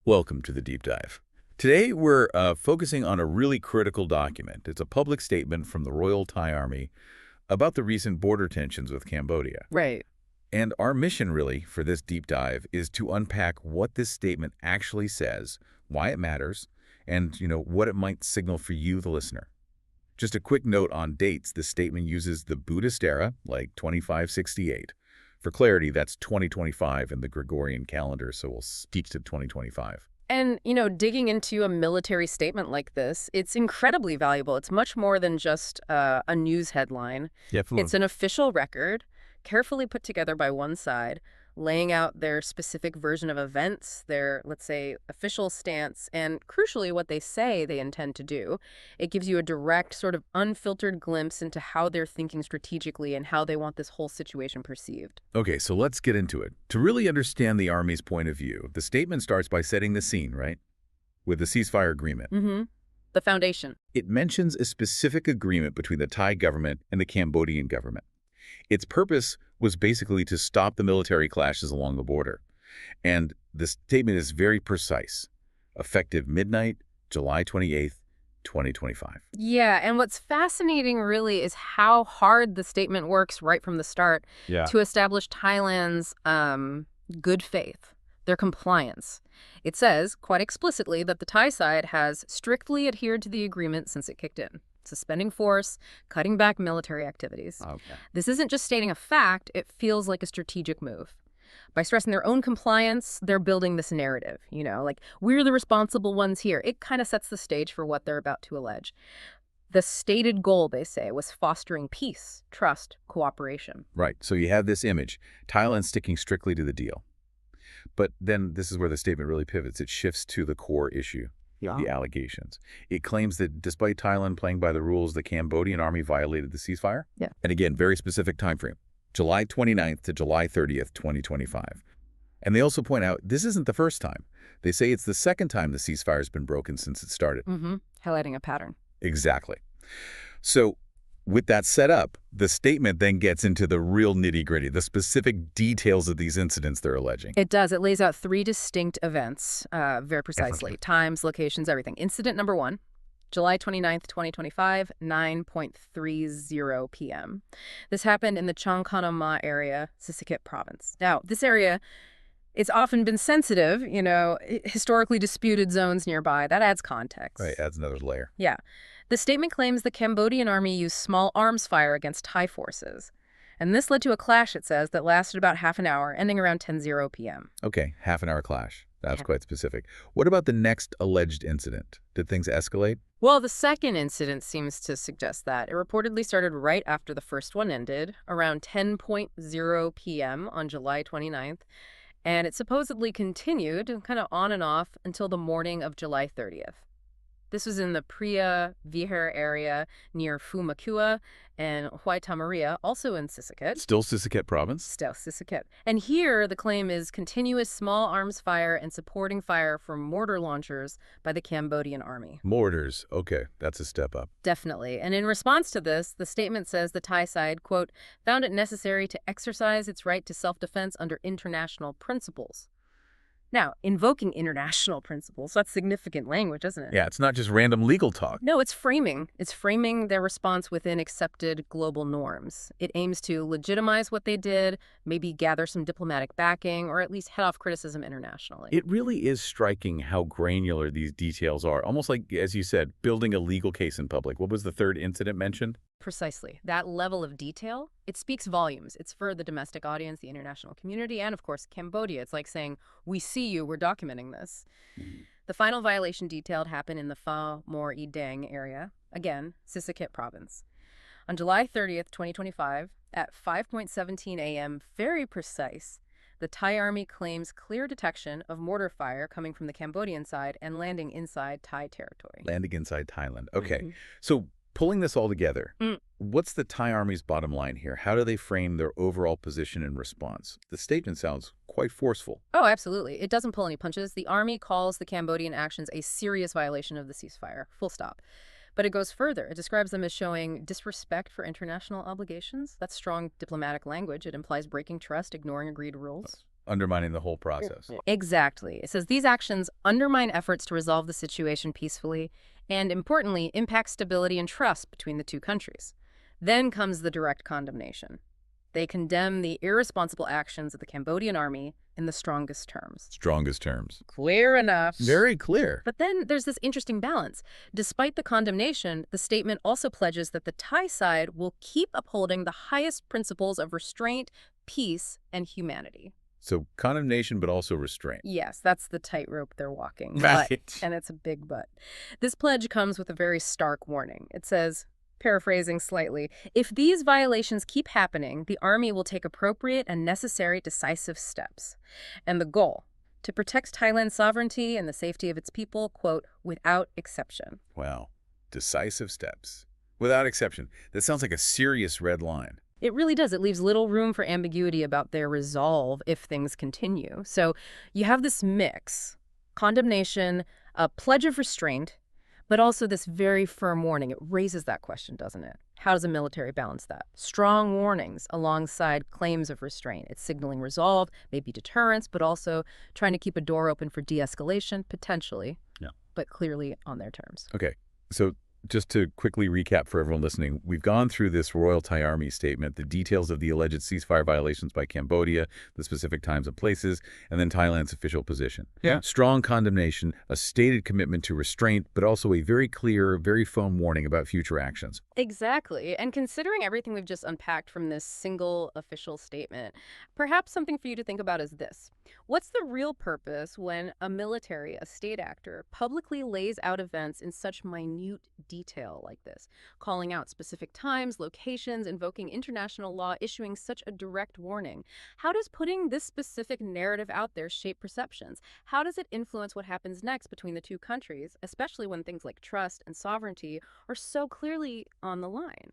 Welcome to the deep dive. Today we're focusing on a really critical document. It's a public statement from the Royal Thai Army about the recent border tensions with Cambodia. Right. And our mission really for this deep dive is to unpack what this statement actually says, why it matters, and what it might signal for you, the listener. Just a quick note on dates. This statement uses the Buddhist era, like 2568. For clarity, that's 2025 in the Gregorian calendar, so we'll speak to 2025. And, digging into a military statement like this, it's incredibly valuable. It's much more than just a news headline. Definitely. It's an official record, carefully put together by one side, laying out their specific version of events, their, let's say, official stance, and crucially, what they say they intend to do. It gives you a direct, sort of unfiltered glimpse into how they're thinking strategically and how they want this whole situation perceived. Okay, so let's get into it. To really understand the Army's point of view, the statement starts by setting the scene, right? With the ceasefire agreement. Mm-hmm. The foundation. It mentions a specific agreement between the Thai government and the Cambodian government. Its purpose was basically to stop the military clashes along the border. And the statement is very precise. Effective midnight, July 28th, 2025. Yeah, and what's fascinating really is how hard the statement works right from the start to establish Thailand's good faith, their compliance. It says, quite explicitly, that the Thai side has strictly adhered to the agreement since it kicked in. Suspending force, cutting back military activities. Okay. This isn't just stating a fact, it feels like a strategic move. By stressing their own compliance, they're building this narrative, like, we're the responsible ones here. It kind of sets the stage for what they're about to allege. The stated goal, they say, was fostering peace, trust, cooperation. Right, so you have this image, Thailand sticking strictly to the deal. But then this is where the statement really pivots. It shifts to the core issue. The allegations. It claims that despite Thailand playing by the rules, the Cambodian army violated the ceasefire. Yeah. And again, very specific time frame, July 29th to July 30th, 2025. And they also point out this isn't the first time. They say it's the second time the ceasefire has been broken since it started. Mm-hmm. Highlighting a pattern. Exactly. So with that set up, the statement then gets into the real nitty-gritty, the specific details of these incidents they're alleging. It does. It lays out three distinct events, very precisely. Definitely. Times, locations, everything. Incident number 1, July 29th, 2025, 9:30 p.m. This happened in the Chongkhanama area, Sisaket province. Now, this area, it's often been sensitive, historically disputed zones nearby. That adds context. Right, adds another layer. Yeah. The statement claims the Cambodian army used small arms fire against Thai forces. And this led to a clash, it says, that lasted about half an hour, ending around 10:00 p.m. Okay, half-an-hour clash. That's quite specific. What about the next alleged incident? Did things escalate? Well, the second incident seems to suggest that. It reportedly started right after the first one ended, around 10:00 p.m. on July 29th, and it supposedly continued kind of on and off until the morning of July 30th. This was in the Priya Vihar area near Fumakua and Huaytamaria, also in Sisaket. Still Sisaket province? Still Sisaket. And here, the claim is continuous small arms fire and supporting fire from mortar launchers by the Cambodian army. Mortars. Okay, that's a step up. Definitely. And in response to this, the statement says the Thai side, quote, found it necessary to exercise its right to self-defense under international principles. Now, invoking international principles, that's significant language, isn't it? Yeah, it's not just random legal talk. No, it's framing. It's framing their response within accepted global norms. It aims to legitimize what they did, maybe gather some diplomatic backing, or at least head off criticism internationally. It really is striking how granular these details are. Almost like, as you said, building a legal case in public. What was the third incident mentioned? Precisely. That level of detail, it speaks volumes. It's for the domestic audience, the international community, and of course, Cambodia. It's like saying, we see you, we're documenting this. The final violation detailed happened in the Pha Mor I Dang area, again, Sisaket province. On July 30th, 2025, at 5:17 a.m., very precise, the Thai army claims clear detection of mortar fire coming from the Cambodian side and landing inside Thai territory. Landing inside Thailand. Okay, so pulling this all together, what's the Thai Army's bottom line here? How do they frame their overall position and response? The statement sounds quite forceful. Oh, absolutely. It doesn't pull any punches. The army calls the Cambodian actions a serious violation of the ceasefire, full stop. But it goes further. It describes them as showing disrespect for international obligations. That's strong diplomatic language. It implies breaking trust, ignoring agreed rules. undermining the whole process. Exactly. It says these actions undermine efforts to resolve the situation peacefully and, importantly, impact stability and trust between the two countries. Then comes the direct condemnation. They condemn the irresponsible actions of the Cambodian army in the strongest terms. Strongest terms. Clear enough. Very clear. But then there's this interesting balance. Despite the condemnation, the statement also pledges that the Thai side will keep upholding the highest principles of restraint, peace, and humanity. So condemnation, but also restraint. Yes, that's the tightrope they're walking. Right. But, and it's a big but. This pledge comes with a very stark warning. It says, paraphrasing slightly, if these violations keep happening, the army will take appropriate and necessary decisive steps. And the goal, to protect Thailand's sovereignty and the safety of its people, quote, without exception. Wow. Decisive steps. Without exception. That sounds like a serious red line. It really does. It leaves little room for ambiguity about their resolve if things continue. So you have this mix, condemnation, a pledge of restraint, but also this very firm warning. It raises that question, doesn't it? How does a military balance that? Strong warnings alongside claims of restraint. It's signaling resolve, maybe deterrence, but also trying to keep a door open for de-escalation, potentially, but clearly on their terms. Okay, so just to quickly recap for everyone listening, we've gone through this Royal Thai Army statement, the details of the alleged ceasefire violations by Cambodia, the specific times and places, and then Thailand's official position. Yeah. Strong condemnation, a stated commitment to restraint, but also a very clear, very firm warning about future actions. Exactly. And considering everything we've just unpacked from this single official statement, perhaps something for you to think about is this. What's the real purpose when a military, a state actor, publicly lays out events in such minute detail like this, calling out specific times, locations, invoking international law, issuing such a direct warning? How does putting this specific narrative out there shape perceptions? How does it influence what happens next between the two countries, especially when things like trust and sovereignty are so clearly on the line?